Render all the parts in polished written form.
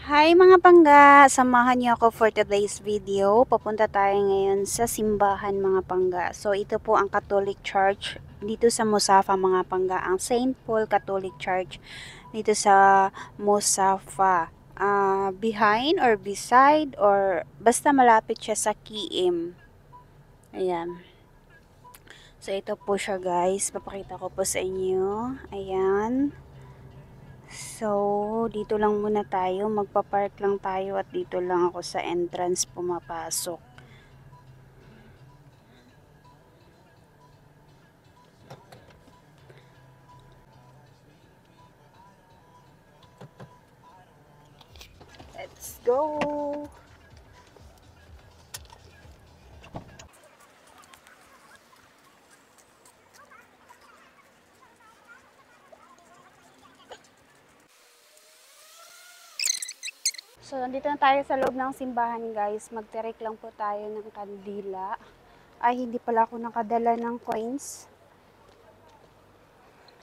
Hi mga pangga! Samahan niyo ako for today's video. Papunta tayo ngayon sa simbahan mga pangga. So ito po ang Catholic Church dito sa Musafa mga pangga. Ang Saint Paul Catholic Church dito sa Musafa. Behind or beside or basta malapit siya sa Kiim. Ayan. So ito po siya guys. Papakita ko po sa inyo. Ayan. So, dito lang muna tayo. Magpa-park lang tayo at dito lang ako sa entrance pumapasok. Let's go! So, nandito na tayo sa loob ng simbahan guys. Magtirek lang po tayo ng kandila. Ay, hindi pala ako nakadala ng coins.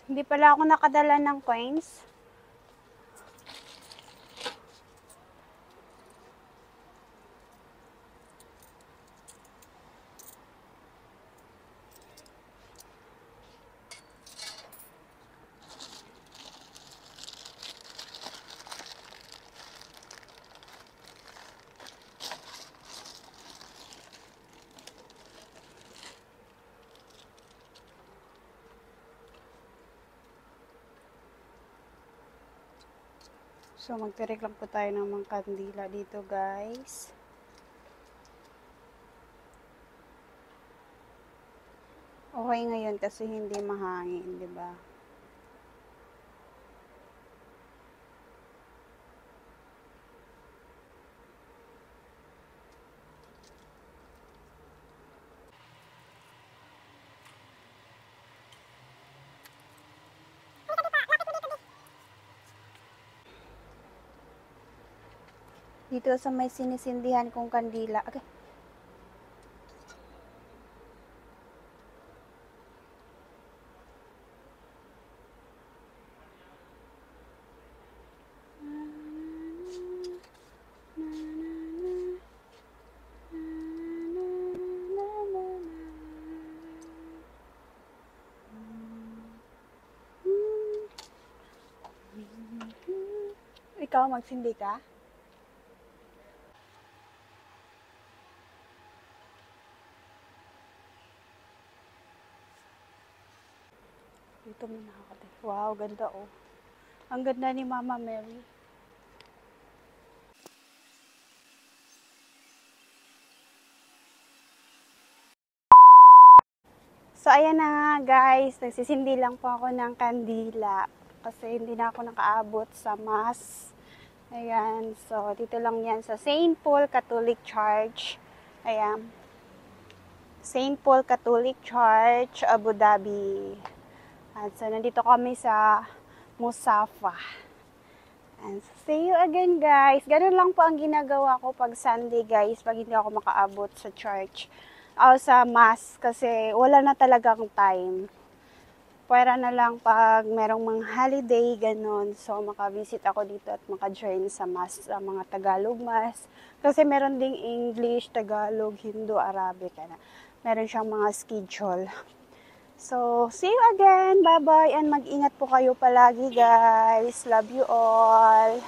Hindi pala ako nakadala ng coins. So, magtirek lang po tayo ng mga kandila dito guys. Okay ngayon kasi hindi mahangin, di ba? Dito sa may sinisindihan kong kandila. Okay. Ikaw, magsindi ka? Dito muna ako. Wow, ganda oh. Ang ganda ni Mama Mary. So, ayan na nga guys. Nagsisindi lang po ako ng kandila. Kasi hindi na ako nakaabot sa mass. Ayan. So, dito lang yan sa Saint Paul Catholic Church. Ayan. Saint Paul Catholic Church, Abu Dhabi. At so, nandito kami sa Musafa. And see you again guys. Ganun lang po ang ginagawa ko pag Sunday guys. Pag hindi ako makaabot sa church. O sa mass. Kasi wala na talagang time. Pwera na lang pag merong mga holiday, ganun. So, makavisit ako dito at maka-join sa mass, sa mga Tagalog mass. Kasi meron ding English, Tagalog, Hindu, Arabic. Meron siyang mga schedule. So, see you again. Bye-bye. And mag-ingat po kayo palagi, guys. Love you all.